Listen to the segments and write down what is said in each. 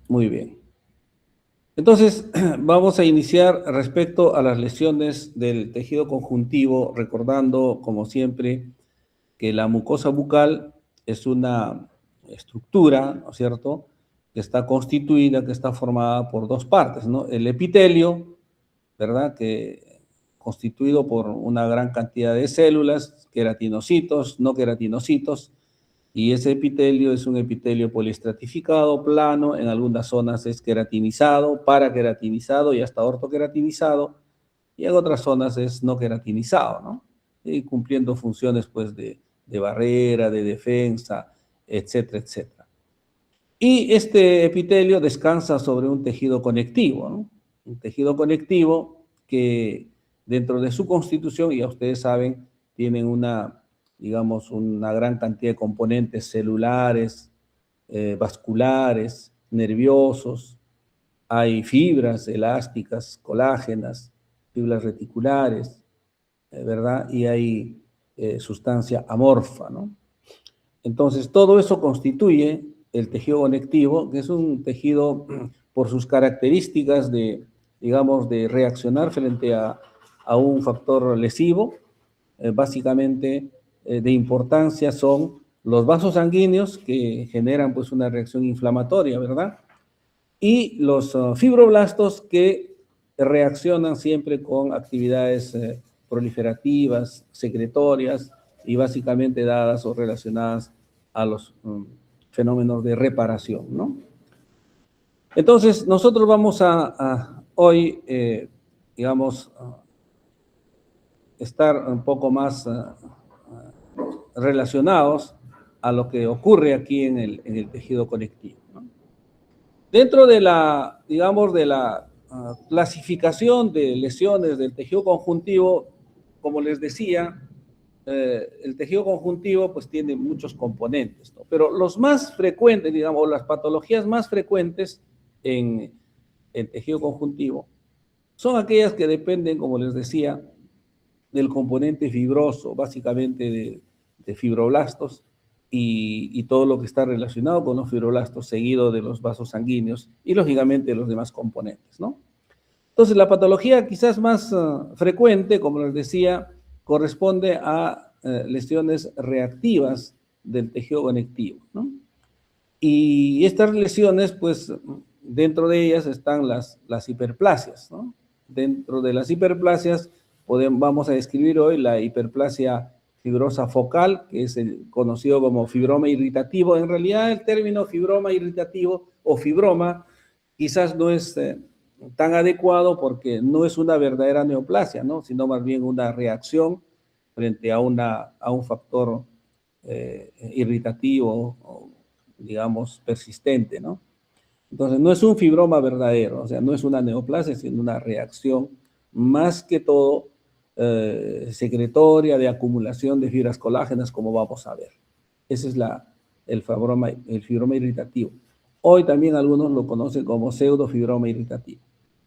Muy bien. Entonces, vamos a iniciar respecto a las lesiones del tejido conjuntivo, recordando, como siempre, que la mucosa bucal es una estructura, ¿no es cierto?, que está constituida, que está formada por dos partes, ¿no? El epitelio, ¿verdad?, que constituido por una gran cantidad de células, queratinocitos, no queratinocitos, y ese epitelio es un epitelio poliestratificado, plano, en algunas zonas es queratinizado, paraqueratinizado y hasta ortoqueratinizado, y en otras zonas es no queratinizado, ¿no? Y cumpliendo funciones pues de barrera, de defensa, etcétera, etcétera. Y este epitelio descansa sobre un tejido conectivo, ¿no? Un tejido conectivo que dentro de su constitución, ya ustedes saben, tienen una, digamos, una gran cantidad de componentes celulares, vasculares, nerviosos, hay fibras elásticas, colágenas, fibras reticulares, ¿verdad? Y hay sustancia amorfa, ¿no? Entonces, todo eso constituye el tejido conectivo, que es un tejido por sus características de, digamos, de reaccionar frente a un factor lesivo. Básicamente, de importancia son los vasos sanguíneos que generan pues una reacción inflamatoria, ¿verdad? Y los fibroblastos que reaccionan siempre con actividades proliferativas, secretorias y básicamente dadas o relacionadas a los fenómenos de reparación, ¿no? Entonces, nosotros vamos a hoy, digamos, estar un poco más relacionados a lo que ocurre aquí en el tejido conectivo, ¿no? Dentro de la, digamos, de la clasificación de lesiones del tejido conjuntivo, como les decía, el tejido conjuntivo pues tiene muchos componentes, ¿no? Pero los más frecuentes, digamos, las patologías más frecuentes en el tejido conjuntivo son aquellas que dependen, como les decía, del componente fibroso, básicamente de fibroblastos y todo lo que está relacionado con los fibroblastos, seguido de los vasos sanguíneos y lógicamente los demás componentes, ¿no? Entonces, la patología quizás más frecuente, como les decía, corresponde a lesiones reactivas del tejido conectivo, ¿no? Y estas lesiones, pues, dentro de ellas están las hiperplasias, ¿no? Dentro de las hiperplasias vamos a describir hoy la hiperplasia fibrosa focal, que es el conocido como fibroma irritativo. En realidad, el término fibroma irritativo o fibroma quizás no es tan adecuado porque no es una verdadera neoplasia, ¿no? Sino más bien una reacción frente a un factor irritativo o, digamos, persistente, ¿no? Entonces, no es un fibroma verdadero, o sea, no es una neoplasia, sino una reacción más que todo secretoria de acumulación de fibras colágenas, como vamos a ver. Ese es el fibroma irritativo. Hoy también algunos lo conocen como pseudofibroma irritativo.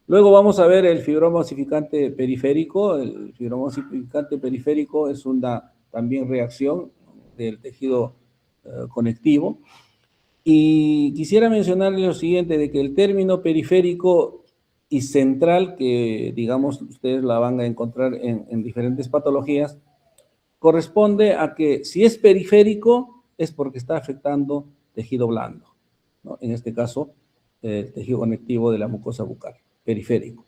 Luego vamos a ver el fibroma osificante periférico. El fibroma osificante periférico es una también reacción del tejido conectivo. Y quisiera mencionarles lo siguiente, de que el término periférico y central, que digamos ustedes la van a encontrar en diferentes patologías, corresponde a que si es periférico es porque está afectando tejido blando, ¿no? En este caso, el tejido conectivo de la mucosa bucal, periférico.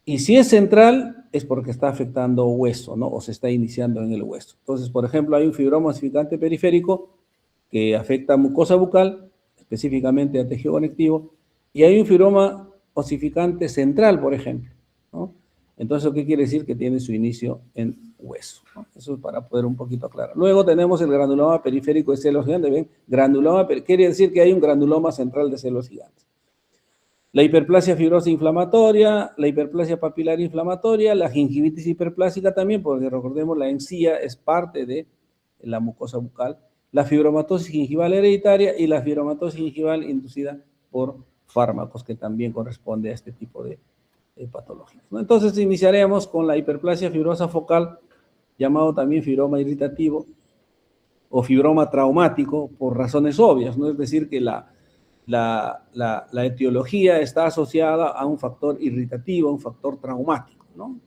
Y si es central, es porque está afectando hueso, ¿no? O se está iniciando en el hueso. Entonces, por ejemplo, hay un fibroma osificante periférico que afecta a mucosa bucal, específicamente al tejido conectivo, y hay un fibroma osificante central, por ejemplo, ¿no? Entonces, ¿qué quiere decir? Que tiene su inicio en hueso, ¿no? Eso es para poder un poquito aclarar. Luego tenemos el granuloma periférico de células gigantes. ¿Ven? Granuloma, quiere decir que hay un granuloma central de células gigantes. La hiperplasia fibrosa inflamatoria, la hiperplasia papilar inflamatoria, la gingivitis hiperplásica también, porque recordemos, la encía es parte de la mucosa bucal, la fibromatosis gingival hereditaria y la fibromatosis gingival inducida por fármacos, que también corresponde a este tipo de patologías, ¿no? Entonces, iniciaremos con la hiperplasia fibrosa focal, llamado también fibroma irritativo o fibroma traumático, por razones obvias, ¿no? Es decir, que la etiología está asociada a un factor irritativo, a un factor traumático, ¿no?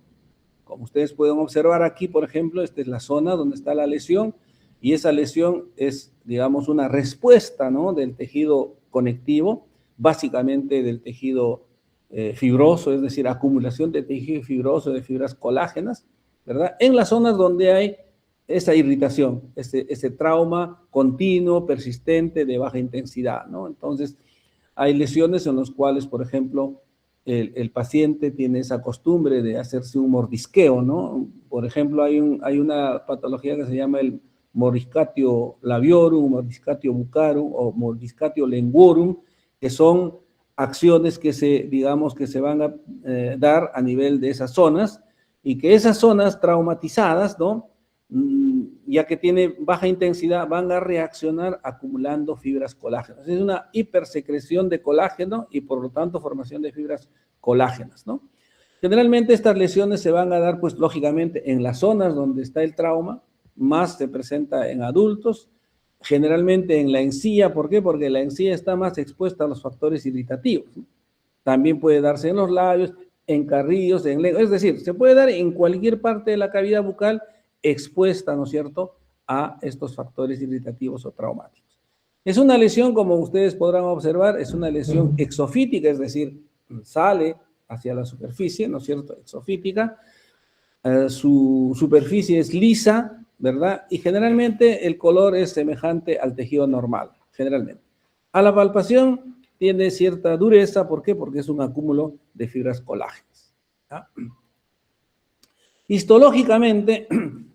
Como ustedes pueden observar aquí, por ejemplo, esta es la zona donde está la lesión, y esa lesión es, digamos, una respuesta, ¿no?, del tejido conectivo, básicamente del tejido fibroso, es decir, acumulación de tejido fibroso, de fibras colágenas, ¿verdad? En las zonas donde hay esa irritación, ese trauma continuo, persistente, de baja intensidad, ¿no? Entonces, hay lesiones en las cuales, por ejemplo, el paciente tiene esa costumbre de hacerse un mordisqueo, ¿no? Por ejemplo, hay una patología que se llama el mordiscatio labiorum, mordiscatio buccarum o mordiscatio linguorum, que son acciones que digamos, que se van a dar a nivel de esas zonas, y que esas zonas traumatizadas, ¿no?, ya que tiene baja intensidad, van a reaccionar acumulando fibras colágenas. Es una hipersecreción de colágeno y por lo tanto formación de fibras colágenas, ¿no? Generalmente estas lesiones se van a dar, pues lógicamente, en las zonas donde está el trauma, más se presenta en adultos, generalmente en la encía. ¿Por qué? Porque la encía está más expuesta a los factores irritativos, ¿no? También puede darse en los labios, en carrillos, en lengua, es decir, se puede dar en cualquier parte de la cavidad bucal expuesta, ¿no es cierto?, a estos factores irritativos o traumáticos. Es una lesión, como ustedes podrán observar, es una lesión exofítica, es decir, sale hacia la superficie, ¿no es cierto?, exofítica. Su superficie es lisa, ¿verdad? Y generalmente el color es semejante al tejido normal, generalmente. A la palpación tiene cierta dureza. ¿Por qué? Porque es un acúmulo de fibras colágenas, ¿ya? Histológicamente,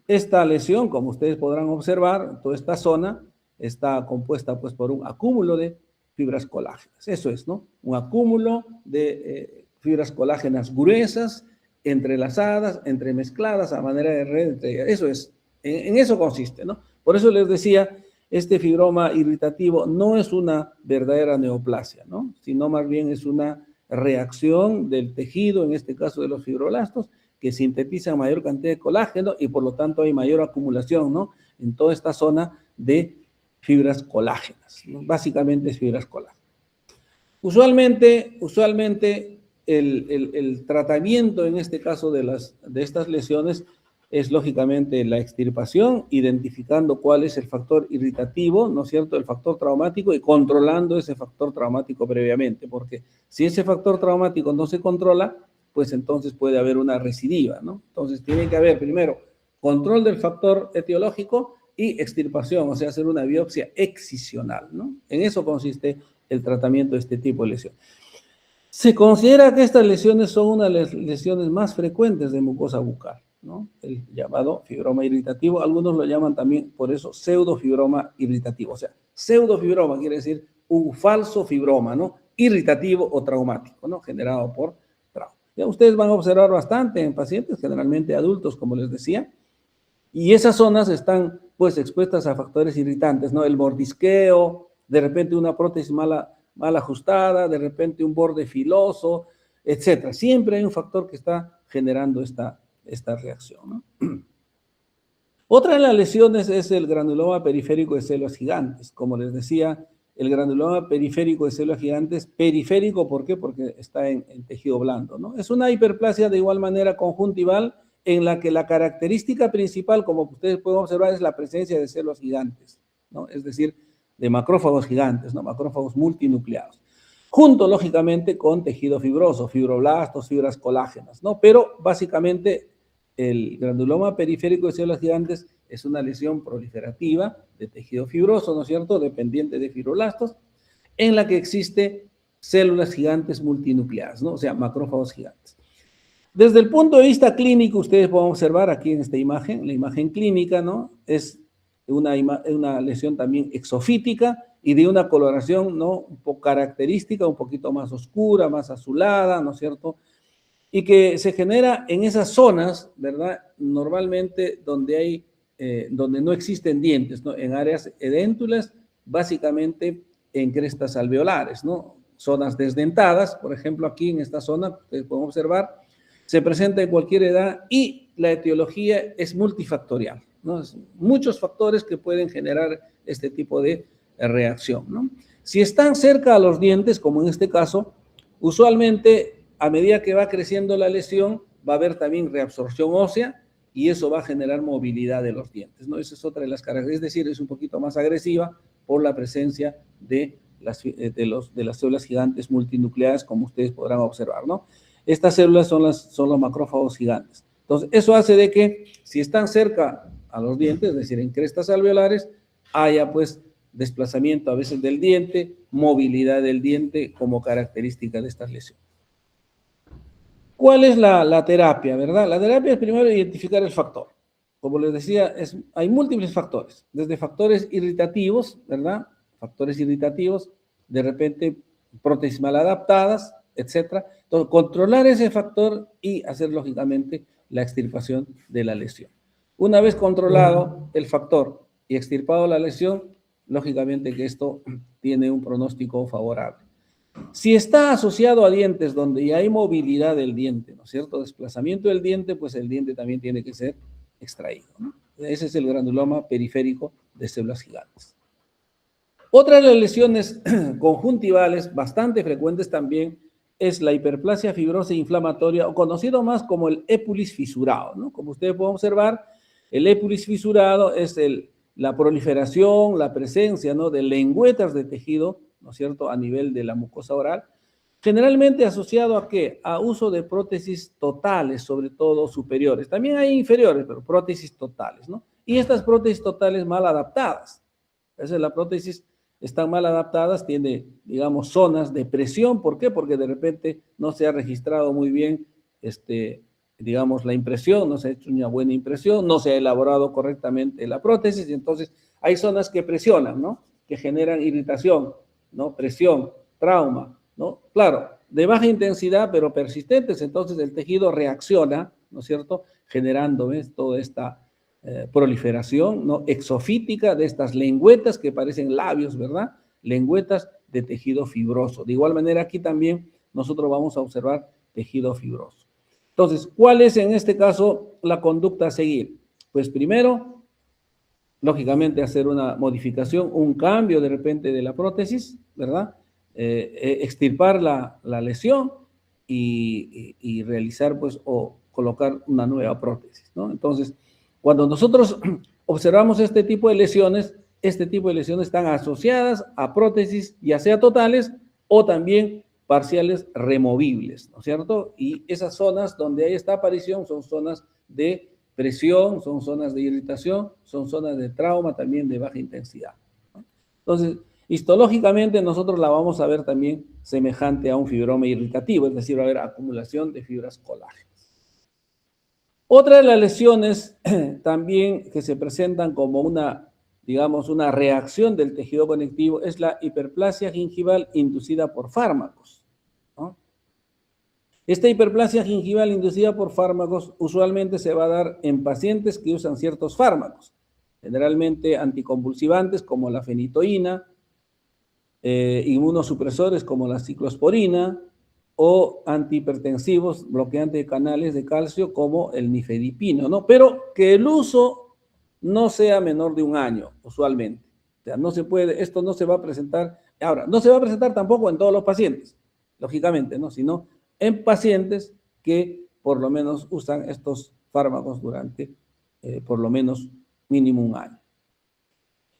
esta lesión, como ustedes podrán observar, toda esta zona está compuesta, pues, por un acúmulo de fibras colágenas. Eso es, ¿no? Un acúmulo de fibras colágenas gruesas, entrelazadas, entremezcladas a manera de red. Eso es, en eso consiste, ¿no? Por eso les decía, este fibroma irritativo no es una verdadera neoplasia, ¿no?, sino más bien es una reacción del tejido, en este caso de los fibroblastos, que sintetizan mayor cantidad de colágeno y por lo tanto hay mayor acumulación, ¿no?, en toda esta zona de fibras colágenas, ¿no? Básicamente es fibras colágenas. Usualmente el tratamiento en este caso de estas lesiones es lógicamente la extirpación, identificando cuál es el factor irritativo, ¿no es cierto?, el factor traumático, y controlando ese factor traumático previamente, porque si ese factor traumático no se controla, pues entonces puede haber una recidiva, ¿no? Entonces tiene que haber primero control del factor etiológico y extirpación, o sea, hacer una biopsia excisional, ¿no? En eso consiste el tratamiento de este tipo de lesión. Se considera que estas lesiones son una de las lesiones más frecuentes de mucosa bucal, ¿no?, el llamado fibroma irritativo. Algunos lo llaman también, por eso, pseudofibroma irritativo. O sea, pseudofibroma quiere decir un falso fibroma, ¿no?, irritativo o traumático, ¿no?, generado por trauma. Ya ustedes van a observar bastante en pacientes, generalmente adultos, como les decía, y esas zonas están, pues, expuestas a factores irritantes, ¿no?, el mordisqueo, de repente una prótesis mal ajustada, de repente un borde filoso, etcétera. Siempre hay un factor que está generando esta reacción, ¿no? Otra de las lesiones es el granuloma periférico de células gigantes. Como les decía, el granuloma periférico de células gigantes, periférico, ¿por qué? Porque está en tejido blando, ¿no? Es una hiperplasia de igual manera conjuntival, en la que la característica principal, como ustedes pueden observar, es la presencia de células gigantes, ¿no?, es decir, de macrófagos gigantes, ¿no?, macrófagos multinucleados, junto, lógicamente, con tejido fibroso, fibroblastos, fibras colágenas, ¿no? Pero, básicamente, el granuloma periférico de células gigantes es una lesión proliferativa de tejido fibroso, ¿no es cierto?, dependiente de fibroblastos, en la que existe células gigantes multinucleadas, ¿no?, o sea, macrófagos gigantes. Desde el punto de vista clínico, ustedes pueden observar aquí en esta imagen, la imagen clínica, ¿no?, es una lesión también exofítica y de una coloración, ¿no?, un poco característica, un poquito más oscura, más azulada, ¿no es cierto?, y que se genera en esas zonas, ¿verdad?, normalmente donde no existen dientes, ¿no?, en áreas edéntulas, básicamente en crestas alveolares, ¿no?, zonas desdentadas. Por ejemplo, aquí en esta zona, ustedes pueden observar, se presenta en cualquier edad y la etiología es multifactorial, ¿no? Muchos factores que pueden generar este tipo de reacción, ¿no? Si están cerca a los dientes, como en este caso, usualmente a medida que va creciendo la lesión, va a haber también reabsorción ósea y eso va a generar movilidad de los dientes, ¿no? Esa es otra de las características, es decir, es un poquito más agresiva por la presencia de las células gigantes multinucleadas, como ustedes podrán observar, ¿no? Estas células son los macrófagos gigantes. Entonces, eso hace de que si están cerca a los dientes, es decir, en crestas alveolares, haya pues desplazamiento a veces del diente, movilidad del diente como característica de estas lesiones. ¿Cuál es la terapia, verdad? La terapia es primero identificar el factor. Como les decía, hay múltiples factores, desde factores irritativos, ¿verdad? Factores irritativos, de repente prótesis mal adaptadas, etc. Entonces, controlar ese factor y hacer, lógicamente, la extirpación de la lesión. Una vez controlado el factor y extirpado la lesión, lógicamente que esto tiene un pronóstico favorable. Si está asociado a dientes donde ya hay movilidad del diente, ¿no es cierto? Desplazamiento del diente, pues el diente también tiene que ser extraído, ¿no? Ese es el granuloma periférico de células gigantes. Otra de las lesiones conjuntivales, bastante frecuentes también, es la hiperplasia fibrosa inflamatoria, o conocido más como el épulis fisurado, ¿no? Como ustedes pueden observar, el épulis fisurado es la proliferación, la presencia, ¿no?, de lengüetas de tejido, ¿no es cierto?, a nivel de la mucosa oral, generalmente asociado ¿a qué? A uso de prótesis totales, sobre todo superiores. También hay inferiores, pero prótesis totales, ¿no? Y estas prótesis totales mal adaptadas. Esa es la prótesis, están mal adaptadas, tiene, digamos, zonas de presión. ¿Por qué? Porque de repente no se ha registrado muy bien, digamos, la impresión, no se ha hecho una buena impresión, no se ha elaborado correctamente la prótesis, y entonces hay zonas que presionan, ¿no?, que generan irritación, ¿no?, presión, trauma, ¿no? Claro, de baja intensidad, pero persistentes, entonces el tejido reacciona, ¿no es cierto?, generando, ¿ves?, toda esta proliferación, ¿no?, exofítica de estas lengüetas que parecen labios, ¿verdad? Lengüetas de tejido fibroso. De igual manera, aquí también nosotros vamos a observar tejido fibroso. Entonces, ¿cuál es en este caso la conducta a seguir? Pues primero, lógicamente, hacer una modificación, un cambio de repente de la prótesis, ¿verdad? Extirpar la lesión y realizar, pues, o colocar una nueva prótesis, ¿no? Entonces, cuando nosotros observamos este tipo de lesiones están asociadas a prótesis, ya sea totales o también parciales removibles, ¿no es cierto? Y esas zonas donde hay esta aparición son zonas de presión, son zonas de irritación, son zonas de trauma también de baja intensidad, ¿no? Entonces, histológicamente nosotros la vamos a ver también semejante a un fibroma irritativo, es decir, va a haber acumulación de fibras colágenas. Otra de las lesiones también que se presentan como una, digamos, una reacción del tejido conectivo es la hiperplasia gingival inducida por fármacos, ¿no? Esta hiperplasia gingival inducida por fármacos usualmente se va a dar en pacientes que usan ciertos fármacos, generalmente anticonvulsivantes como la fenitoína, inmunosupresores como la ciclosporina, o antihipertensivos, bloqueantes de canales de calcio como el nifedipino, ¿no? Pero que el uso no sea menor de 1 año, usualmente. O sea, no se puede, esto no se va a presentar, ahora, no se va a presentar tampoco en todos los pacientes, lógicamente, ¿no? Sino en pacientes que por lo menos usan estos fármacos durante por lo menos mínimo 1 año.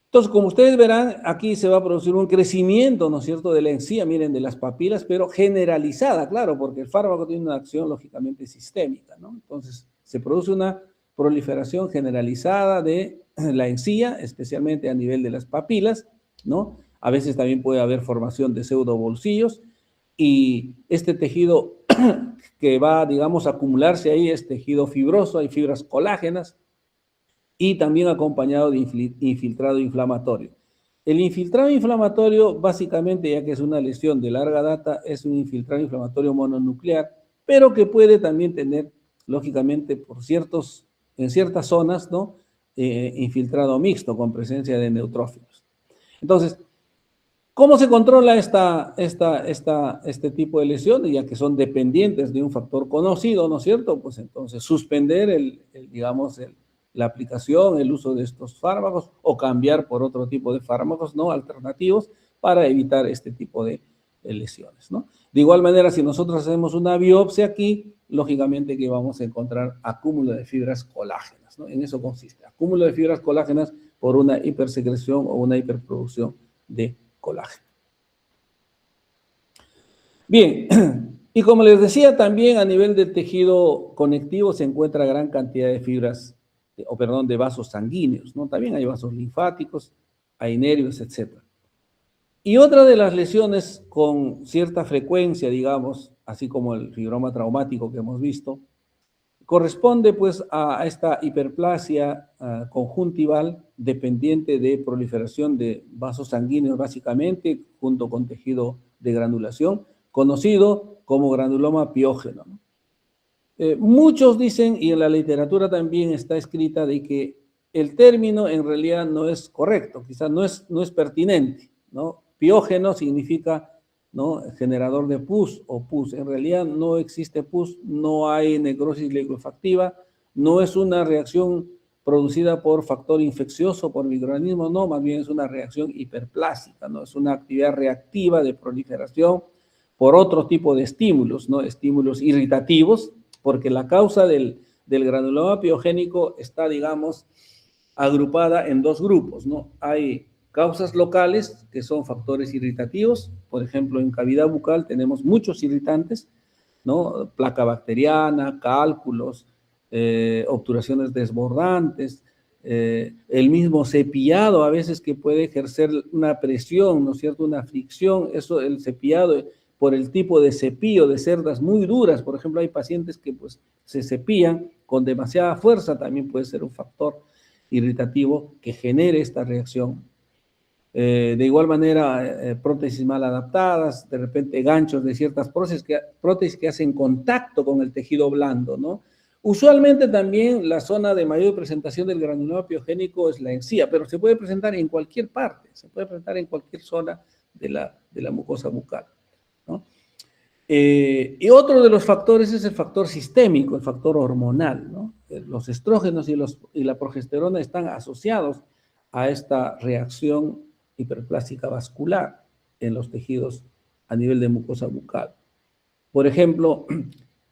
Entonces, como ustedes verán, aquí se va a producir un crecimiento, ¿no es cierto?, de la encía, miren, de las papilas, pero generalizada, claro, porque el fármaco tiene una acción lógicamente sistémica, ¿no? Entonces, se produce una proliferación generalizada de la encía, especialmente a nivel de las papilas, ¿no? A veces también puede haber formación de pseudobolsillos, y este tejido que va, digamos, a acumularse ahí es tejido fibroso, hay fibras colágenas, y también acompañado de infiltrado inflamatorio. El infiltrado inflamatorio, básicamente, ya que es una lesión de larga data, es un infiltrado inflamatorio mononuclear, pero que puede también tener, lógicamente, en ciertas zonas, ¿no?, infiltrado mixto con presencia de neutrófilos. Entonces, ¿cómo se controla este tipo de lesiones? Ya que son dependientes de un factor conocido, ¿no es cierto? Pues entonces suspender digamos, la aplicación, el uso de estos fármacos, o cambiar por otro tipo de fármacos, ¿no?, alternativos, para evitar este tipo de lesiones, ¿no? De igual manera, si nosotros hacemos una biopsia aquí, lógicamente que vamos a encontrar acúmulo de fibras colágenas, ¿no? En eso consiste, acúmulo de fibras colágenas por una hipersecreción o una hiperproducción de colágeno. Bien, y como les decía, también a nivel del tejido conectivo se encuentra gran cantidad de fibras, de vasos sanguíneos, ¿no? También hay vasos linfáticos, hay nervios, etc. Y otra de las lesiones con cierta frecuencia, digamos, así como el fibroma traumático que hemos visto, corresponde pues a esta hiperplasia conjuntival dependiente de proliferación de vasos sanguíneos básicamente, junto con tejido de granulación, conocido como granuloma piógeno. Muchos dicen, y en la literatura también está escrita, de que el término en realidad no es correcto, quizás no es pertinente, ¿no? Piógeno significa, ¿no?, generador de pus o pus. En realidad no existe pus, no hay necrosis liquefactiva, no es una reacción producida por factor infeccioso, por microorganismos, no, más bien es una reacción hiperplásica, ¿no? Es una actividad reactiva de proliferación por otro tipo de estímulos, ¿no? Estímulos irritativos, porque la causa del granuloma piogénico está, digamos, agrupada en dos grupos, ¿no? Hay causas locales, que son factores irritativos. Por ejemplo, en cavidad bucal tenemos muchos irritantes, ¿no? Placa bacteriana, cálculos, obturaciones desbordantes, el mismo cepillado a veces que puede ejercer una presión, ¿no es cierto?, una fricción. Eso, el cepillado, por el tipo de cepillo de cerdas muy duras, por ejemplo, hay pacientes que pues se cepillan con demasiada fuerza, también puede ser un factor irritativo que genere esta reacción. De igual manera, prótesis mal adaptadas, de repente ganchos de ciertas prótesis que hacen contacto con el tejido blando, ¿no? Usualmente también la zona de mayor presentación del granuloma piogénico es la encía, pero se puede presentar en cualquier parte, se puede presentar en cualquier zona de la mucosa bucal, ¿no? Y otro de los factores es el factor sistémico, el factor hormonal, ¿no? Los estrógenos y la progesterona están asociados a esta reacción hiperplástica vascular en los tejidos a nivel de mucosa bucal. Por ejemplo,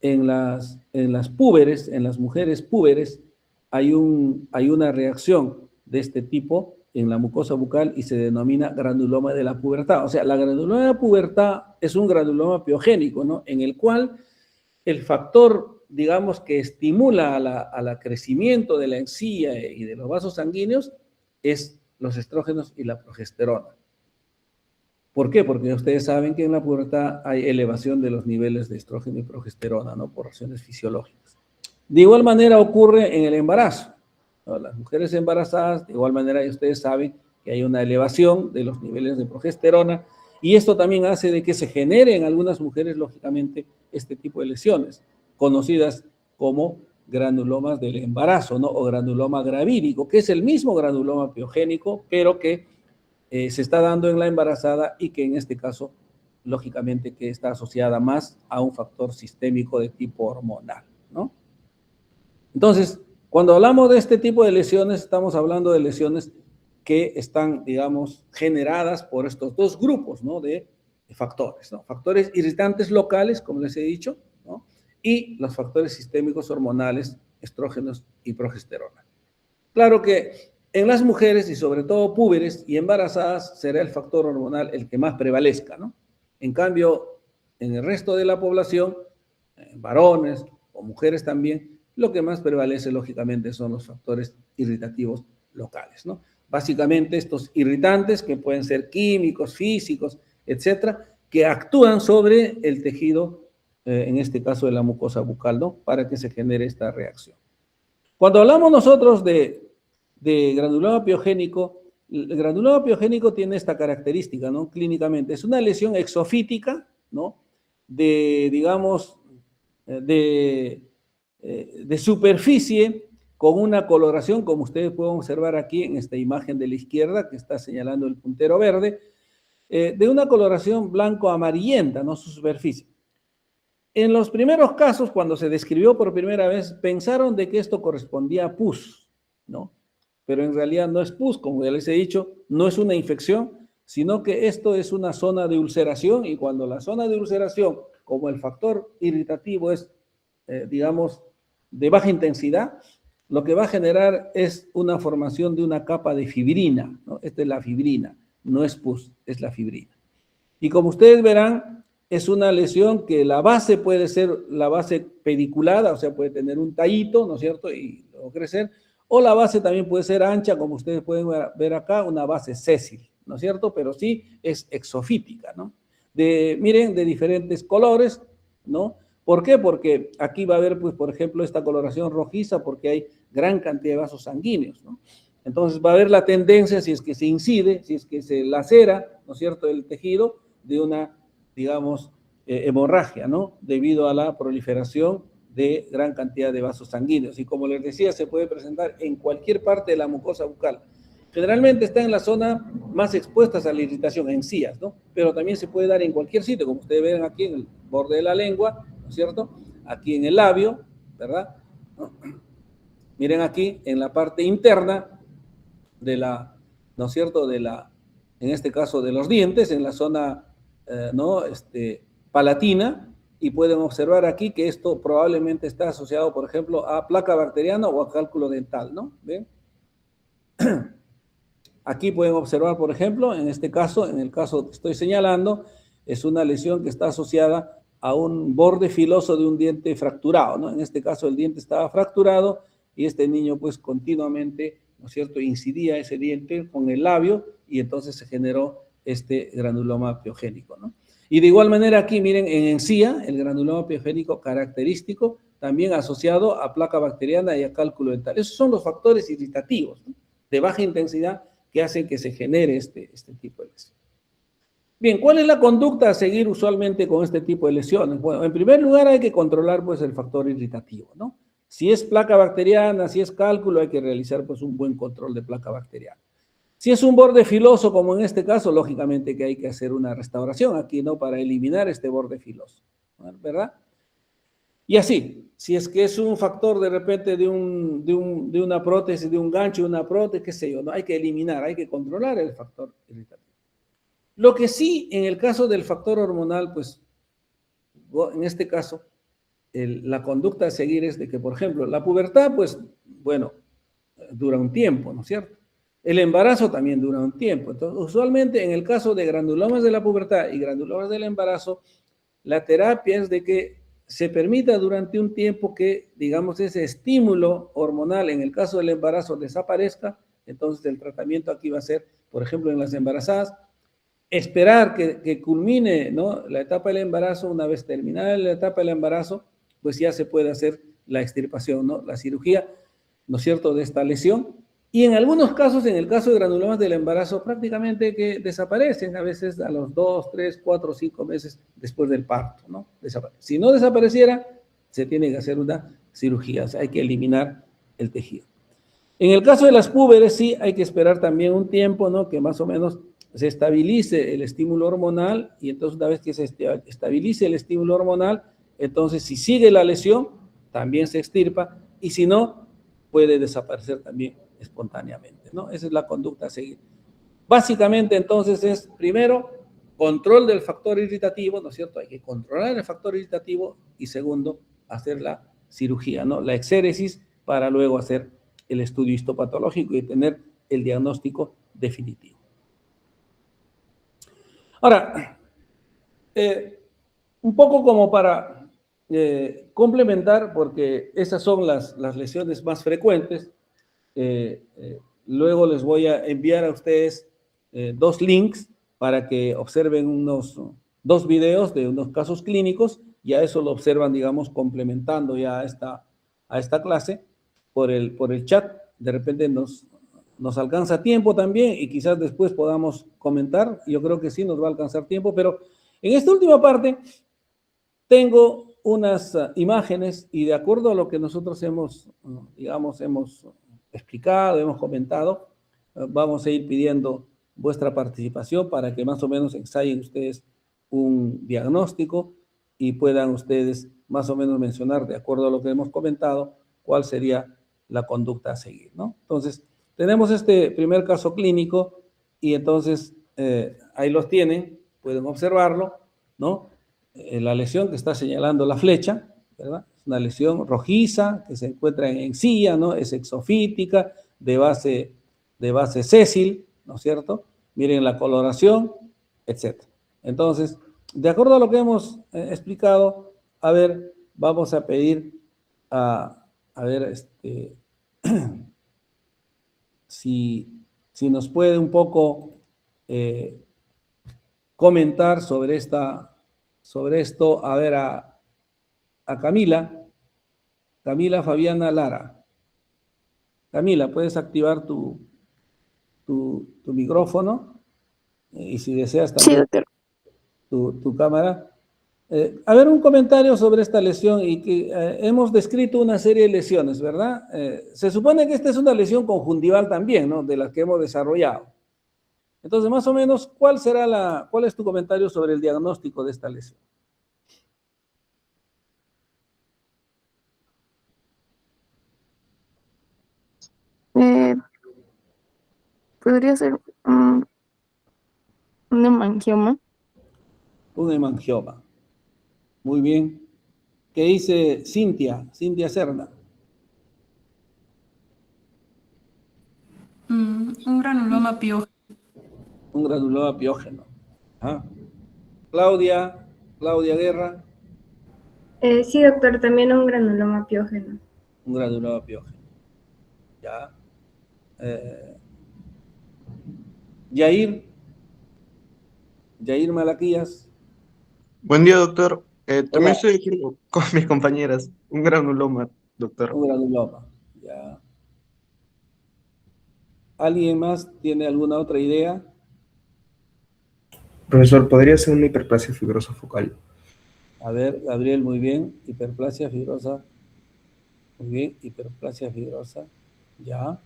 en las púberes, en las mujeres púberes, hay una reacción de este tipo en la mucosa bucal y se denomina granuloma de la pubertad. O sea, la granuloma de la pubertad es un granuloma piogénico, ¿no?, en el cual el factor, digamos, que estimula al crecimiento de la encía y de los vasos sanguíneos es los estrógenos y la progesterona. ¿Por qué? Porque ustedes saben que en la pubertad hay elevación de los niveles de estrógeno y progesterona, ¿no?, por razones fisiológicas. De igual manera ocurre en el embarazo, ¿no? Las mujeres embarazadas, de igual manera, ustedes saben que hay una elevación de los niveles de progesterona, y esto también hace de que se genere en algunas mujeres, lógicamente, este tipo de lesiones, conocidas como granulomas del embarazo, ¿no?, o granuloma gravídico, que es el mismo granuloma piogénico, pero que se está dando en la embarazada y que en este caso, lógicamente, que está asociada más a un factor sistémico de tipo hormonal, ¿no? Entonces, cuando hablamos de este tipo de lesiones, estamos hablando de lesiones que están, digamos, generadas por estos dos grupos, ¿no?, de factores, ¿no? Factores irritantes locales, como les he dicho, ¿no?, y los factores sistémicos hormonales, estrógenos y progesterona. Claro que en las mujeres, y sobre todo púberes y embarazadas, será el factor hormonal el que más prevalezca, ¿no? En cambio, en el resto de la población, varones o mujeres también, lo que más prevalece, lógicamente, son los factores irritativos locales, ¿no? Básicamente, estos irritantes, que pueden ser químicos, físicos, etcétera, que actúan sobre el tejido, en este caso de la mucosa bucal, ¿no?, para que se genere esta reacción. Cuando hablamos nosotros de granuloma piogénico, el granuloma piogénico tiene esta característica, ¿no?, clínicamente. Es una lesión exofítica, ¿no?, digamos, de superficie con una coloración, como ustedes pueden observar aquí en esta imagen de la izquierda, que está señalando el puntero verde, de una coloración blanco-amarillenta, ¿no?, su superficie. En los primeros casos, cuando se describió por primera vez, pensaron de que esto correspondía a pus, ¿no? Pero en realidad no es pus, como ya les he dicho, no es una infección, sino que esto es una zona de ulceración, y cuando la zona de ulceración, como el factor irritativo es, digamos, de baja intensidad, lo que va a generar es una formación de una capa de fibrina, ¿no? Esta es la fibrina, no es pus, es la fibrina. Y como ustedes verán, es una lesión que la base puede ser la base pediculada, o sea, puede tener un tallito, ¿no es cierto?, y luego crecer, o la base también puede ser ancha, como ustedes pueden ver acá, una base sésil, ¿no es cierto?, pero sí es exofítica, ¿no? Miren, de diferentes colores, ¿no? ¿Por qué? Porque aquí va a haber, pues, por ejemplo, esta coloración rojiza porque hay gran cantidad de vasos sanguíneos, ¿no? Entonces va a haber la tendencia, si es que se incide, si es que se lacera, ¿no es cierto?, el tejido, de una, digamos, hemorragia, ¿no? Debido a la proliferación de gran cantidad de vasos sanguíneos. Y como les decía, se puede presentar en cualquier parte de la mucosa bucal. Generalmente está en la zona más expuestas a la irritación, encías, ¿no? Pero también se puede dar en cualquier sitio, como ustedes ven aquí en el borde de la lengua, ¿no es cierto? Aquí en el labio, ¿verdad? ¿No? Miren aquí en la parte interna de la, ¿no es cierto?, de la, en este caso de los dientes, en la zona, ¿no?, palatina, y pueden observar aquí que esto probablemente está asociado, por ejemplo, a placa bacteriana o a cálculo dental, ¿no? ¿Ven? Aquí pueden observar, por ejemplo, en este caso, en el caso que estoy señalando, es una lesión que está asociada a un borde filoso de un diente fracturado, ¿no? En este caso el diente estaba fracturado y este niño pues continuamente, ¿no es cierto?, incidía ese diente con el labio y entonces se generó este granuloma piogénico, ¿no? Y de igual manera aquí, miren, en encía, el granuloma piogénico característico, también asociado a placa bacteriana y a cálculo dental. Esos son los factores irritativos, ¿no?, de baja intensidad que hacen que se genere este tipo de lesión. Bien, ¿cuál es la conducta a seguir usualmente con este tipo de lesiones? Bueno, en primer lugar hay que controlar pues el factor irritativo, ¿no? Si es placa bacteriana, si es cálculo, hay que realizar pues un buen control de placa bacteriana. Si es un borde filoso, como en este caso, lógicamente que hay que hacer una restauración aquí, ¿no?, para eliminar este borde filoso, ¿verdad? Y así, si es que es un factor de repente de una prótesis, de un gancho, de una prótesis, qué sé yo, ¿no? Hay que eliminar, hay que controlar el factor irritativo. Lo que sí, en el caso del factor hormonal, pues, en este caso, la conducta a seguir es de que, por ejemplo, la pubertad, pues, bueno, dura un tiempo, ¿no es cierto? El embarazo también dura un tiempo. Entonces, usualmente en el caso de granulomas de la pubertad y granulomas del embarazo, la terapia es de que se permita durante un tiempo que, digamos, ese estímulo hormonal, en el caso del embarazo, desaparezca. Entonces el tratamiento aquí va a ser, por ejemplo, en las embarazadas, esperar que culmine, ¿no?, la etapa del embarazo. Una vez terminada la etapa del embarazo, pues ya se puede hacer la extirpación, ¿no?, la cirugía, ¿no es cierto?, de esta lesión. Y en algunos casos, en el caso de granulomas del embarazo, prácticamente que desaparecen a veces a los 2, 3, 4, 5 meses después del parto, ¿no? Si no desapareciera, se tiene que hacer una cirugía, o sea, hay que eliminar el tejido. En el caso de las púberes, sí, hay que esperar también un tiempo, ¿no?, que más o menos se estabilice el estímulo hormonal, y entonces una vez que se estabilice el estímulo hormonal, entonces si sigue la lesión, también se extirpa, y si no, puede desaparecer también espontáneamente, ¿no? Esa es la conducta a seguir. Básicamente, entonces, es primero, control del factor irritativo, ¿no es cierto? Hay que controlar el factor irritativo, y segundo, hacer la cirugía, ¿no?, la exéresis, para luego hacer el estudio histopatológico y tener el diagnóstico definitivo. Ahora, un poco como para complementar, porque esas son las lesiones más frecuentes. Luego les voy a enviar a ustedes 2 links para que observen unos 2 videos de unos casos clínicos. Ya eso lo observan, digamos, complementando ya a esta clase por el chat. De repente nos alcanza tiempo también, y quizás después podamos comentar. Yo creo que sí nos va a alcanzar tiempo, pero en esta última parte tengo unas imágenes, y de acuerdo a lo que nosotros hemos, digamos, hemos explicado, hemos comentado, vamos a ir pidiendo vuestra participación para que más o menos ensayen ustedes un diagnóstico y puedan ustedes más o menos mencionar, de acuerdo a lo que hemos comentado, cuál sería la conducta a seguir, ¿no? Entonces, tenemos este primer caso clínico, y entonces ahí los tienen, pueden observarlo, ¿no? La lesión que está señalando la flecha, ¿verdad? Es una lesión rojiza que se encuentra en encía, ¿no? Es exofítica, de base sésil, ¿no es cierto? Miren la coloración, etc. Entonces, de acuerdo a lo que hemos explicado, a ver, vamos a pedir a ver, si nos puede un poco comentar sobre esto, a ver, a Camila Fabiana Lara. Camila, puedes activar tu micrófono y si deseas Sí, también doctor. tu cámara. A ver, un comentario sobre esta lesión y que hemos descrito una serie de lesiones, ¿verdad? Se supone que esta es una lesión conjuntival también, ¿no? De las que hemos desarrollado. Entonces, más o menos, ¿cuál es tu comentario sobre el diagnóstico de esta lesión? Eh, Podría ser un hemangioma. Un hemangioma. Muy bien. ¿Qué dice Cintia Serna? Un granuloma piógeno. Un granuloma piógeno. ¿Ah? Claudia Guerra, Sí, doctor, también un granuloma piógeno. un granuloma piógeno. Ya. Yair Malaquías, Buen día, doctor. También hola, estoy aquí con mis compañeras. Un granuloma, doctor. un granuloma. Ya. ¿Alguien más tiene alguna otra idea? Profesor, ¿podría ser una hiperplasia fibrosa focal? A ver, Gabriel, muy bien. Hiperplasia fibrosa. Muy bien, hiperplasia fibrosa. Ya.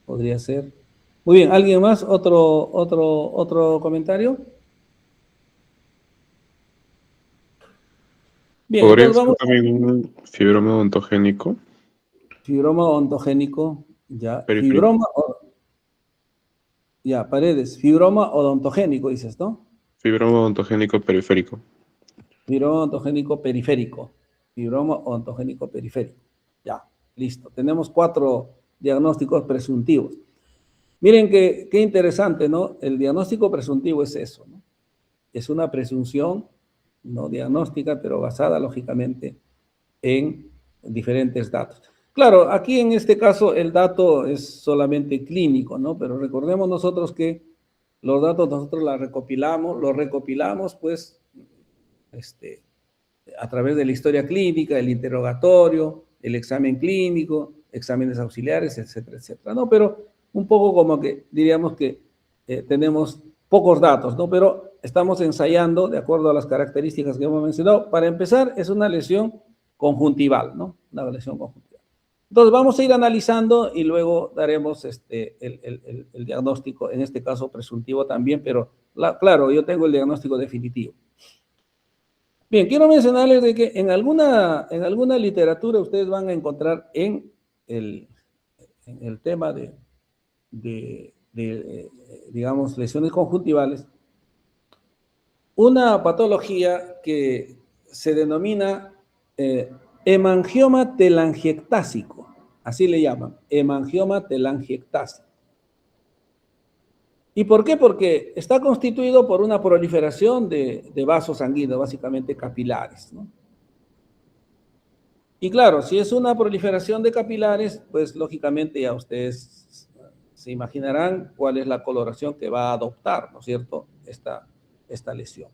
Podría ser. Muy bien, ¿alguien más? ¿Otro comentario? Bien, ¿Podría entonces ser vamos a también un fibroma odontogénico fibroma ontogénico. Ya. periférico? Ya, Paredes. Fibroma odontogénico, dices, ¿no? Fibroma odontogénico periférico. Fibroma ontogénico periférico. Fibroma ontogénico periférico. Ya, listo. Tenemos 4 diagnósticos presuntivos. Miren qué interesante, ¿no? El diagnóstico presuntivo es eso, ¿no? Es una presunción no diagnóstica, pero basada lógicamente en diferentes datos. Claro, aquí en este caso el dato es solamente clínico, ¿no? Pero recordemos nosotros que los datos nosotros los recopilamos pues a través de la historia clínica, el interrogatorio, el examen clínico, exámenes auxiliares, etcétera, etcétera, ¿no? Pero un poco como que diríamos que tenemos pocos datos, ¿no? Pero estamos ensayando de acuerdo a las características que hemos mencionado. Para empezar, es una lesión conjuntival, ¿no? Una lesión conjuntival. Entonces, vamos a ir analizando y luego daremos el diagnóstico, en este caso presuntivo también, pero claro, yo tengo el diagnóstico definitivo. Bien, quiero mencionarles de que en alguna literatura ustedes van a encontrar en el tema digamos, lesiones conjuntivales, una patología que se denomina hemangioma telangiectásico, así le llaman, hemangioma telangiectásico. ¿Y por qué? Porque está constituido por una proliferación de vasos sanguíneos, básicamente capilares, ¿no? Y claro, si es una proliferación de capilares, pues lógicamente ya ustedes se imaginarán cuál es la coloración que va a adoptar, ¿no es cierto?, esta lesión.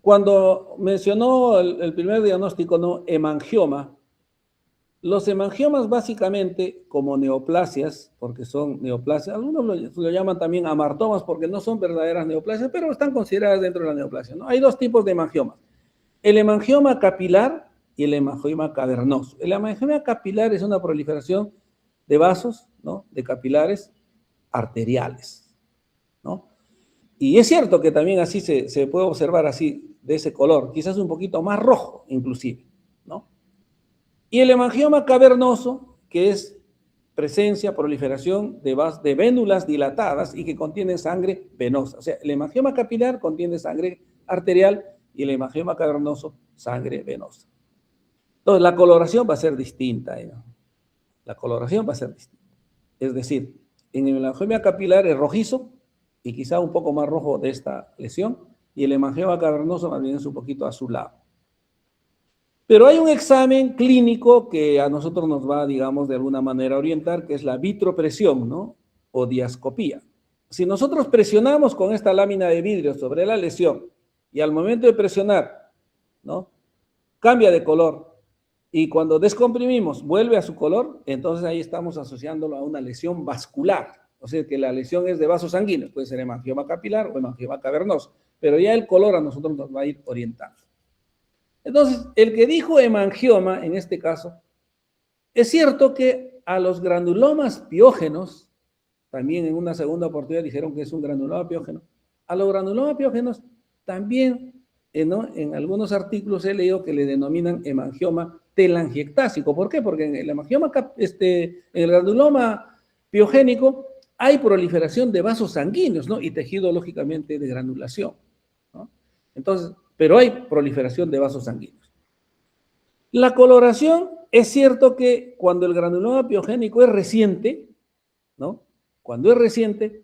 Cuando mencionó el primer diagnóstico, ¿no?, hemangioma, los hemangiomas básicamente como neoplasias, porque son neoplasias, algunos lo llaman también amartomas porque no son verdaderas neoplasias, pero están consideradas dentro de la neoplasia, ¿no? Hay 2 tipos de hemangiomas, el hemangioma capilar y el hemangioma cavernoso. El hemangioma capilar es una proliferación de vasos, ¿no?, de capilares arteriales, ¿no? Y es cierto que también así se puede observar así, de ese color, quizás un poquito más rojo inclusive, ¿no? Y el hemangioma cavernoso, que es presencia, proliferación de vénulas dilatadas y que contienen sangre venosa. O sea, el hemangioma capilar contiene sangre arterial y el hemangioma cavernoso, sangre venosa. Entonces, la coloración va a ser distinta. ¿No? La coloración va a ser distinta. Es decir, en el hemangioma capilar es rojizo y quizá un poco más rojo de esta lesión, y el hemangioma cavernoso más bien es un poquito azulado. Pero hay un examen clínico que a nosotros nos va, digamos, de alguna manera a orientar, que es la vitropresión, ¿no? O diascopía. Si nosotros presionamos con esta lámina de vidrio sobre la lesión y al momento de presionar, ¿no? Cambia de color y cuando descomprimimos vuelve a su color, entonces ahí estamos asociándolo a una lesión vascular. O sea, que la lesión es de vasos sanguíneos, puede ser hemangioma capilar o hemangioma cavernoso, pero ya el color a nosotros nos va a ir orientando. Entonces, el que dijo hemangioma, en este caso, es cierto que a los granulomas piógenos, también en una segunda oportunidad dijeron que es un granuloma piógeno, a los granulomas piógenos también, ¿no? En algunos artículos he leído que le denominan hemangioma telangiectásico. ¿Por qué? Porque en el hemangioma, en el granuloma piogénico hay proliferación de vasos sanguíneos, ¿no? Y tejido, lógicamente, de granulación, ¿no? Entonces, pero hay proliferación de vasos sanguíneos. La coloración, es cierto que cuando el granuloma piogénico es reciente, ¿no? Cuando es reciente,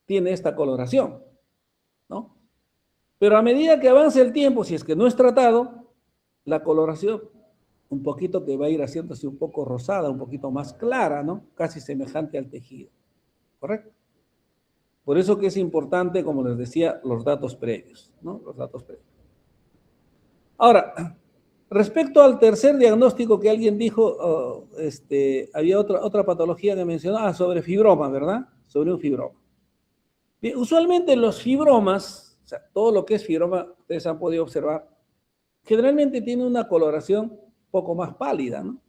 tiene esta coloración, ¿no? Pero a medida que avance el tiempo, si es que no es tratado, la coloración un poquito que va a ir haciéndose un poco rosada, un poquito más clara, ¿no? Casi semejante al tejido, ¿correcto? Por eso que es importante, como les decía, los datos previos, ¿no? Los datos previos. Ahora, respecto al tercer diagnóstico que alguien dijo, había otra patología que mencionó, sobre fibroma, ¿verdad? Sobre un fibroma. Bien, usualmente los fibromas, o sea, todo lo que es fibroma, ustedes han podido observar, generalmente tiene una coloración poco más pálida, ¿no?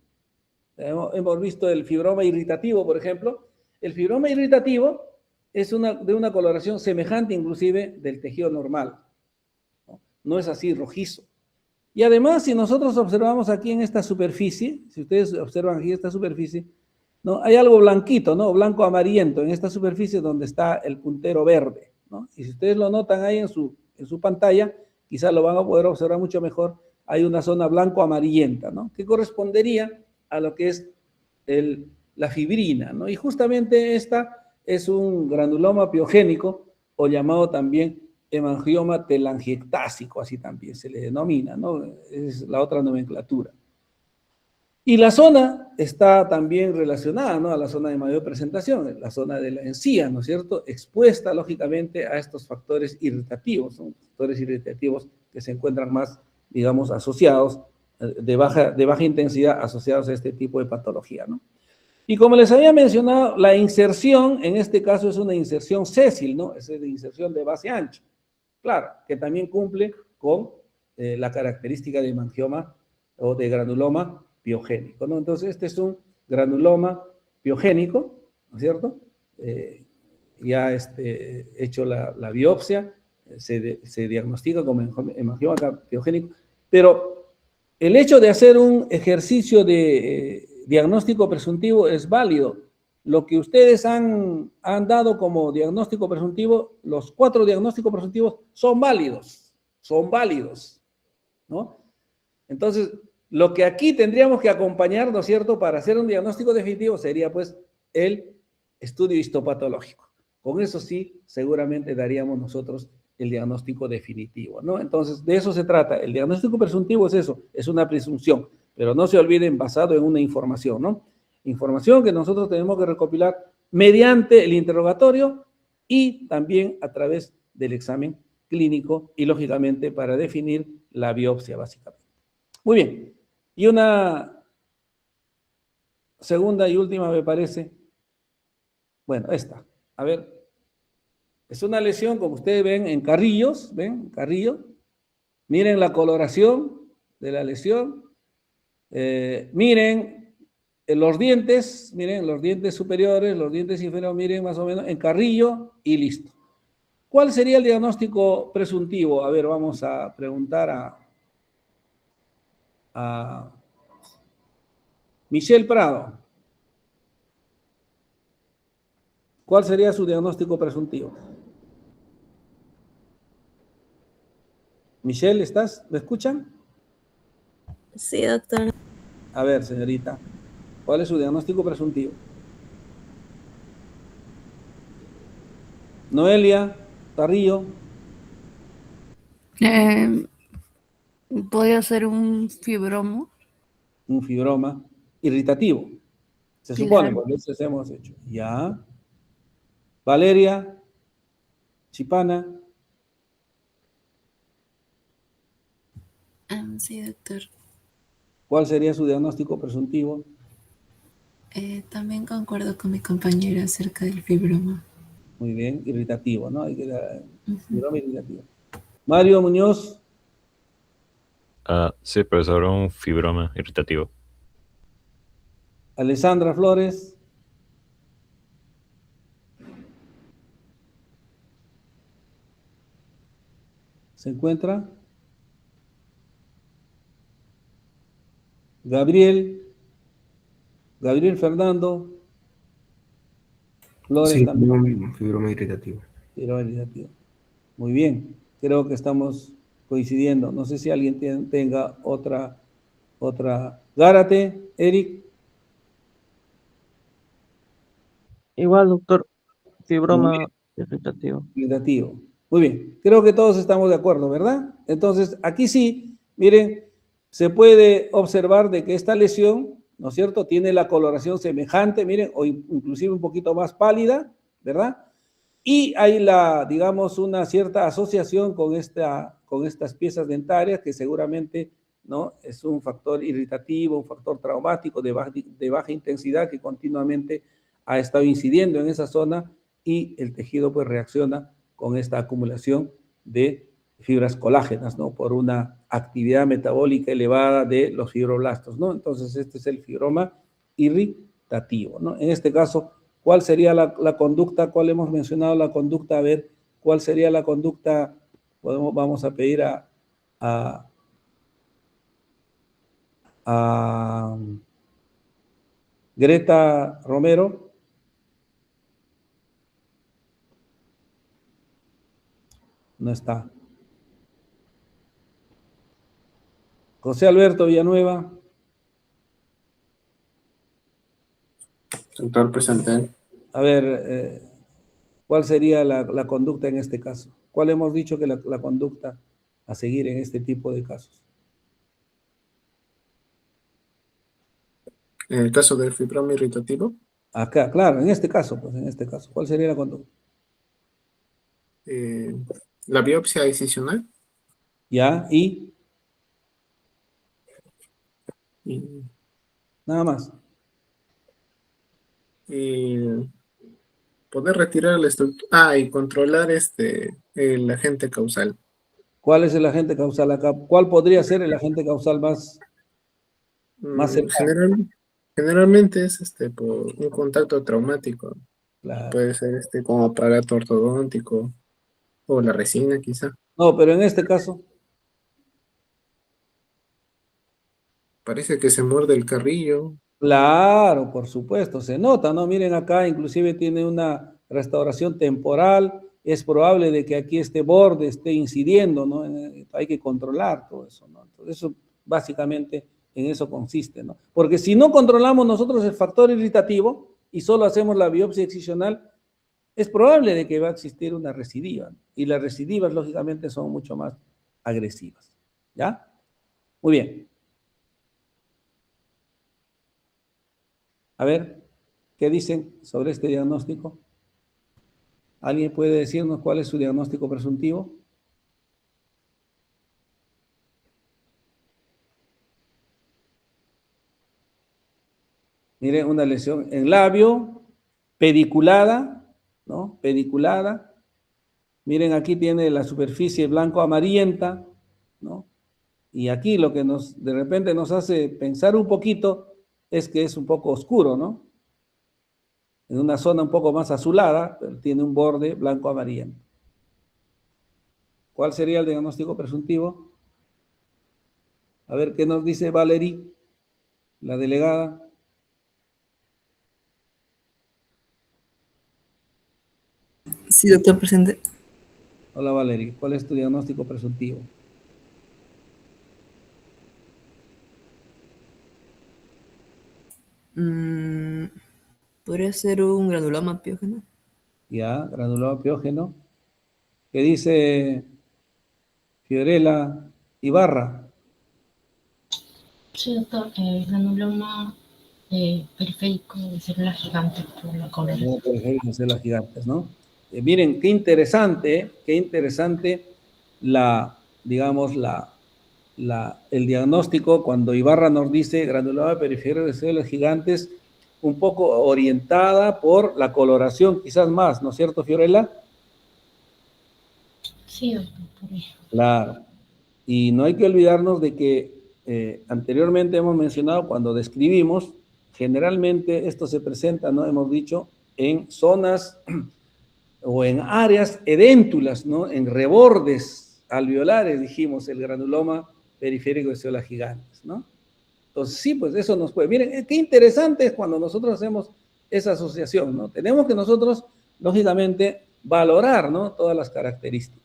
Hemos visto el fibroma irritativo, por ejemplo. El fibroma irritativo es de una coloración semejante inclusive del tejido normal, ¿no? No es así rojizo. Y además, si nosotros observamos aquí en esta superficie, si ustedes observan aquí esta superficie, ¿no? Hay algo blanquito, ¿no? Blanco amarillento en esta superficie donde está el puntero verde, ¿no? Y si ustedes lo notan ahí en su pantalla, quizás lo van a poder observar mucho mejor, hay una zona blanco amarillenta, ¿no? Que correspondería a lo que es la fibrina, ¿no? Y justamente esta es un granuloma piogénico o llamado también hemangioma telangiectásico, así también se le denomina, ¿no? Es la otra nomenclatura. Y la zona está también relacionada, ¿no? A la zona de mayor presentación, la zona de la encía, ¿no es cierto? Expuesta, lógicamente, a estos factores irritativos, ¿no? Factores irritativos que se encuentran más, digamos, asociados, de baja intensidad, asociados a este tipo de patología, ¿no? Y como les había mencionado, la inserción, en este caso, es una inserción sésil, ¿no? Es de inserción de base ancha. Claro, que también cumple con la característica de hemangioma o de granuloma piogénico, ¿no? Entonces, este es un granuloma piogénico, ¿no es cierto? Ya hecho la biopsia, se diagnostica como hemangioma piogénico, pero el hecho de hacer un ejercicio de diagnóstico presuntivo es válido. Lo que ustedes han dado como diagnóstico presuntivo, los 4 diagnósticos presuntivos son válidos, ¿no? Entonces, lo que aquí tendríamos que acompañar, ¿no es cierto?, para hacer un diagnóstico definitivo sería, pues, el estudio histopatológico. Con eso sí, seguramente daríamos nosotros el diagnóstico definitivo, ¿no? Entonces, de eso se trata. El diagnóstico presuntivo es eso, es una presunción, pero no se olviden, basado en una información, ¿no? Información que nosotros tenemos que recopilar mediante el interrogatorio y también a través del examen clínico y, lógicamente, para definir la biopsia, básicamente. Muy bien. Y una segunda y última, me parece. Bueno, esta. A ver. Es una lesión, como ustedes ven, en carrillos. ¿Ven? Carrillo. Miren la coloración de la lesión. Miren los dientes, miren los dientes superiores, los dientes inferiores, miren más o menos en carrillo y listo. ¿Cuál sería el diagnóstico presuntivo? A ver, vamos a preguntar a Michelle Prado. ¿Cuál sería su diagnóstico presuntivo? Michelle, ¿estás? ¿Me escuchan? Sí, doctor. A ver, señorita, ¿cuál es su diagnóstico presuntivo? Noelia Tarrillo, Podría ser un fibromo. un fibroma irritativo. Se supone, Claro. porque eso hemos hecho. Ya. Valeria Chipana, Sí, doctor. ¿cuál sería su diagnóstico presuntivo? También concuerdo con mi compañera acerca del fibroma. Muy bien, irritativo, ¿no? Hay que dar Ujú. fibroma irritativo. Mario Muñoz, Sí, profesor, un fibroma irritativo. Alessandra Flores, ¿se encuentra? Gabriel Fernando Flores Sí, también, un fibroma irritativo. fibroma irritativo. Muy bien, creo que estamos coincidiendo. No sé si alguien tenga otra. Gárate, Eric. Igual, doctor, Muy fibroma irritativo. Irritativo. Muy bien, creo que todos estamos de acuerdo, ¿verdad? Entonces, aquí sí, miren, se puede observar de que esta lesión, ¿no es cierto?, tiene la coloración semejante, miren, o inclusive un poquito más pálida, ¿verdad? Y hay digamos, una cierta asociación con estas piezas dentarias que seguramente, ¿no?, es un factor irritativo, un factor traumático de baja intensidad que continuamente ha estado incidiendo en esa zona y el tejido pues reacciona con esta acumulación de fibras colágenas, ¿no? Por una actividad metabólica elevada de los fibroblastos, ¿no? Entonces, este es el fibroma irritativo, ¿no? En este caso, ¿cuál sería la conducta? ¿Cuál hemos mencionado la conducta? A ver, ¿cuál sería la conducta? Vamos a pedir a Greta Romero. No está. José Alberto Villanueva. Doctor presente. A ver, ¿cuál sería la conducta en este caso? ¿Cuál hemos dicho que la conducta a seguir en este tipo de casos? En el caso del fibroma irritativo, Acá, claro, en este caso, pues en este caso, ¿cuál sería la conducta? eh, la biopsia excisional Ya, y y, nada más. y poder retirar la estructura. Y controlar el agente causal. ¿Cuál es el agente causal acá? ¿Cuál podría ser el agente causal más cercano? Generalmente es por un contacto traumático. Claro. Puede ser como aparato ortodóntico o la resina quizá. No, pero en este caso, Parece que se muerde el carrillo. claro, por supuesto, se nota, ¿no? Miren acá, inclusive tiene una restauración temporal, es probable de que aquí este borde esté incidiendo, ¿no? Hay que controlar todo eso, ¿no? Entonces, eso básicamente en eso consiste, ¿no? Porque si no controlamos nosotros el factor irritativo y solo hacemos la biopsia excisional, es probable de que va a existir una recidiva, ¿no? Y las recidivas, lógicamente, son mucho más agresivas, ¿ya? Muy bien. A ver, ¿qué dicen sobre este diagnóstico? ¿Alguien puede decirnos cuál es su diagnóstico presuntivo? Miren, una lesión en labio, pediculada, ¿no? Pediculada. Miren, aquí tiene la superficie blanco-amarillenta, ¿no? Y aquí lo que de repente nos hace pensar un poquito es que es un poco oscuro, ¿no? En una zona un poco más azulada, pero tiene un borde blanco-amarillento. ¿Cuál sería el diagnóstico presuntivo? A ver qué nos dice Valerie, la delegada. Sí, doctor, presente. Hola Valerie, ¿cuál es tu diagnóstico presuntivo? ¿Podría ser un granuloma piógeno? Ya, granuloma piógeno. ¿Qué dice Fiorella Ibarra? Sí, doctor, granuloma periférico de células gigantes por la cólera. Granuloma periférico de células gigantes, ¿no? Miren, qué interesante digamos, el diagnóstico cuando Ibarra nos dice granuloma periférico de células gigantes, un poco orientada por la coloración, quizás más, ¿no es cierto, Fiorella? Sí, doctor, por eso. Claro. Y no hay que olvidarnos de que anteriormente hemos mencionado cuando describimos, generalmente esto se presenta, ¿no? Hemos dicho, en zonas o en áreas edéntulas, ¿no? En rebordes alveolares, dijimos, el granuloma periférico de células gigantes, ¿no? Entonces, sí, pues eso nos puede. Miren, qué interesante es cuando nosotros hacemos esa asociación, ¿no? Tenemos que nosotros, lógicamente, valorar, ¿no? Todas las características.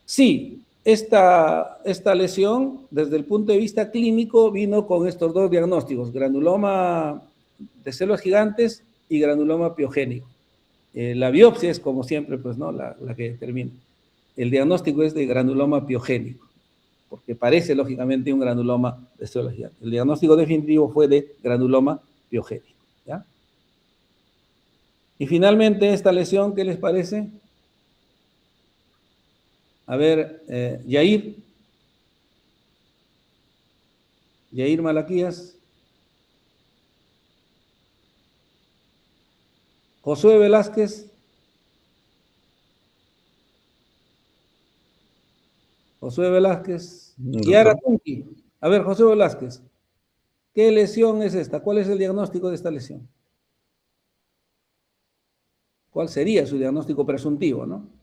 Sí, esta lesión, desde el punto de vista clínico, vino con estos dos diagnósticos, granuloma de células gigantes y granuloma piogénico. La biopsia es, como siempre, pues, ¿no? La que determina. El diagnóstico es de granuloma piogénico, porque parece, lógicamente, un granuloma de células gigantes. El diagnóstico definitivo fue de granuloma piogénico, ¿ya? Y finalmente, esta lesión, ¿qué les parece? A ver, Yair Malaquías. Josué Velázquez. Kiara Tunki. A ver, José Velázquez, ¿qué lesión es esta? ¿Cuál es el diagnóstico de esta lesión? ¿Cuál sería su diagnóstico presuntivo, no?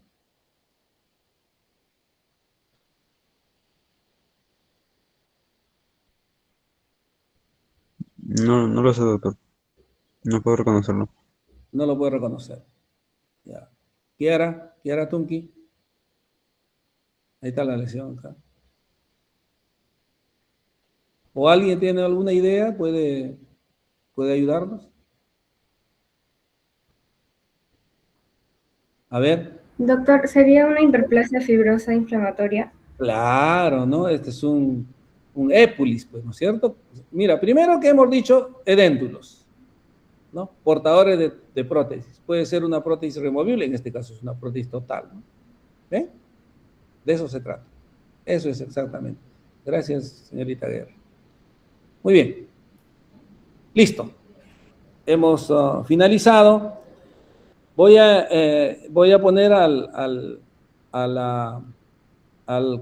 No, no lo sé, doctor. No puedo reconocerlo. No lo puedo reconocer. Ya. Kiara Tunki. Ahí está la lesión acá. ¿O alguien tiene alguna idea? ¿Puede ayudarnos? A ver. Doctor, ¿sería una hiperplasia fibrosa inflamatoria? Claro, ¿no? Este es un épulis, pues, ¿no es cierto? Mira, primero que hemos dicho, edéntulos, ¿no? Portadores de prótesis. Puede ser una prótesis removible, en este caso es una prótesis total, ¿no? ¿Ven? De eso se trata. Eso es exactamente. Gracias, señorita Guerra. Muy bien. Listo. Hemos finalizado. Voy a poner al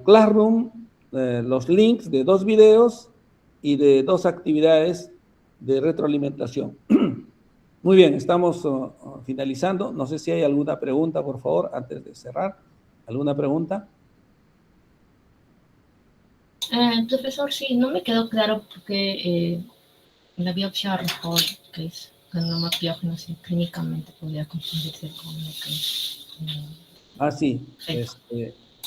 Classroom los links de 2 videos y de 2 actividades de retroalimentación. Muy bien, estamos finalizando. No sé si hay alguna pregunta, por favor, antes de cerrar. ¿Alguna pregunta? Profesor, sí, no me quedó claro porque la biopsia arrojó que es granuloma piógeno, sí, clínicamente podría confundirse con lo que es. Sí.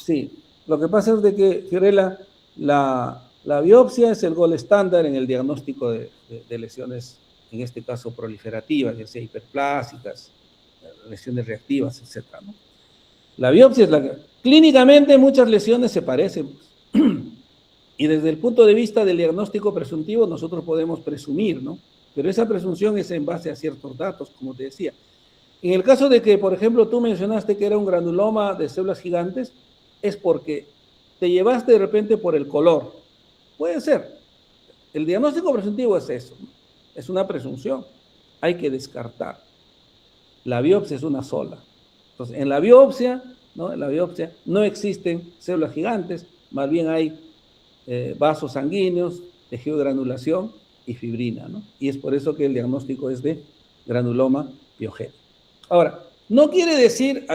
Sí. Lo que pasa es de que, Fiorella, la biopsia es el gold estándar en el diagnóstico de lesiones, en este caso proliferativas, ya sea hiperplásicas, lesiones reactivas, etc., ¿no? La biopsia es la que... Clínicamente muchas lesiones se parecen, pues. Y desde el punto de vista del diagnóstico presuntivo nosotros podemos presumir, ¿no? Pero esa presunción es en base a ciertos datos, como te decía. En el caso de que, por ejemplo, tú mencionaste que era un granuloma de células gigantes, es porque te llevaste de repente por el color. Puede ser. El diagnóstico presuntivo es eso, ¿no? Es una presunción. Hay que descartar. La biopsia es una sola. Entonces, en la biopsia, ¿no? En la biopsia no existen células gigantes, más bien hay vasos sanguíneos, tejido de granulación y fibrina, ¿no? Y es por eso que el diagnóstico es de granuloma piogénico. Ahora, no quiere decir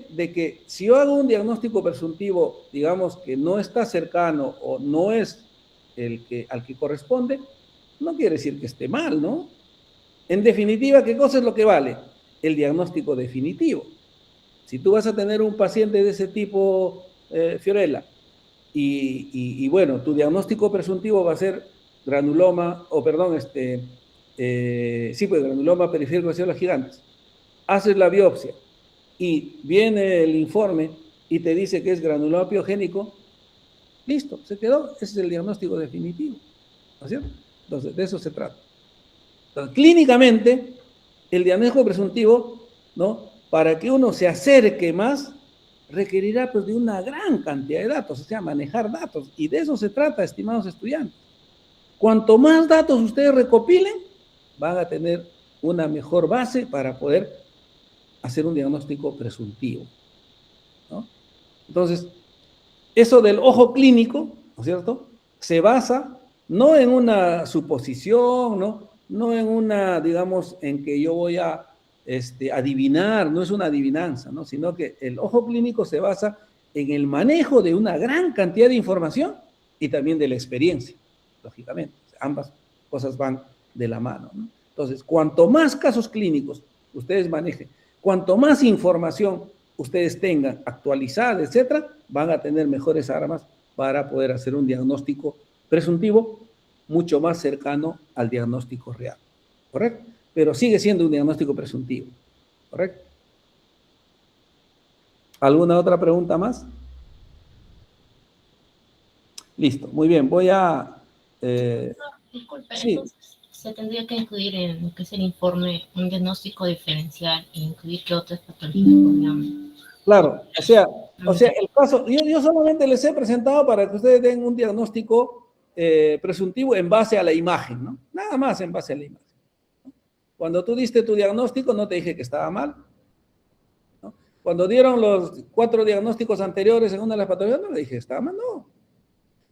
de que si yo hago un diagnóstico presuntivo, digamos que no está cercano o no es al que corresponde, no quiere decir que esté mal, ¿no? En definitiva, ¿qué cosa es lo que vale? el diagnóstico definitivo. Si tú vas a tener un paciente de ese tipo, Fiorella, y bueno, tu diagnóstico presuntivo va a ser granuloma, granuloma periférico de células gigantes. Haces la biopsia y viene el informe y te dice que es granuloma piogénico, listo, se quedó. Ese es el diagnóstico definitivo, ¿no es cierto? Entonces, de eso se trata. Entonces, clínicamente, el diagnóstico presuntivo, ¿no? Para que uno se acerque más, requerirá pues de una gran cantidad de datos, o sea, manejar datos. Y de eso se trata, estimados estudiantes. Cuanto más datos ustedes recopilen, van a tener una mejor base para poder hacer un diagnóstico presuntivo, ¿no? Entonces, eso del ojo clínico, ¿no es cierto?, se basa no en una suposición, no en una, digamos, en que yo voy a adivinar, no es una adivinanza, ¿no?, sino que el ojo clínico se basa en el manejo de una gran cantidad de información y también de la experiencia, lógicamente. Ambas cosas van de la mano, ¿no? Entonces, cuanto más casos clínicos ustedes manejen, cuanto más información ustedes tengan actualizada, etcétera, van a tener mejores armas para poder hacer un diagnóstico presuntivo mucho más cercano al diagnóstico real, ¿correcto? Pero sigue siendo un diagnóstico presuntivo, ¿correcto? ¿Alguna otra pregunta más? Listo, muy bien, voy a... Disculpe, sí. entonces se tendría que incluir en lo que es el informe un diagnóstico diferencial e incluir qué otras patologías podrían... Claro, o sea, el caso, yo solamente les he presentado para que ustedes den un diagnóstico presuntivo en base a la imagen, ¿no? Nada más en base a la imagen. Cuando tú diste tu diagnóstico, no te dije que estaba mal, ¿no? Cuando dieron los 4 diagnósticos anteriores en una de las patologías, no le dije que estaba mal, no.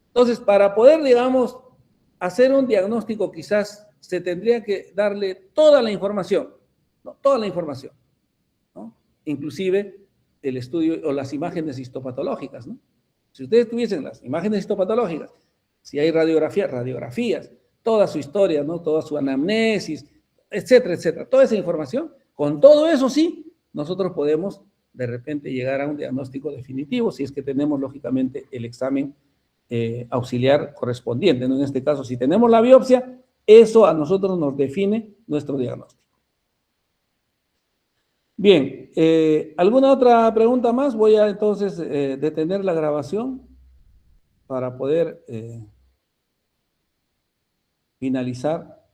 Entonces, para poder, digamos, hacer un diagnóstico, quizás se tendría que darle toda la información, ¿no? Toda la información, ¿no? Inclusive el estudio o las imágenes histopatológicas, ¿no? Si ustedes tuviesen las imágenes histopatológicas, si hay radiografías, toda su historia, ¿no?, toda su anamnesis, etcétera, etcétera, toda esa información, con todo eso sí, nosotros podemos de repente llegar a un diagnóstico definitivo, si es que tenemos lógicamente el examen auxiliar correspondiente, ¿no? En este caso, si tenemos la biopsia, eso a nosotros nos define nuestro diagnóstico. Bien, ¿alguna otra pregunta más? Voy a entonces detener la grabación para poder finalizar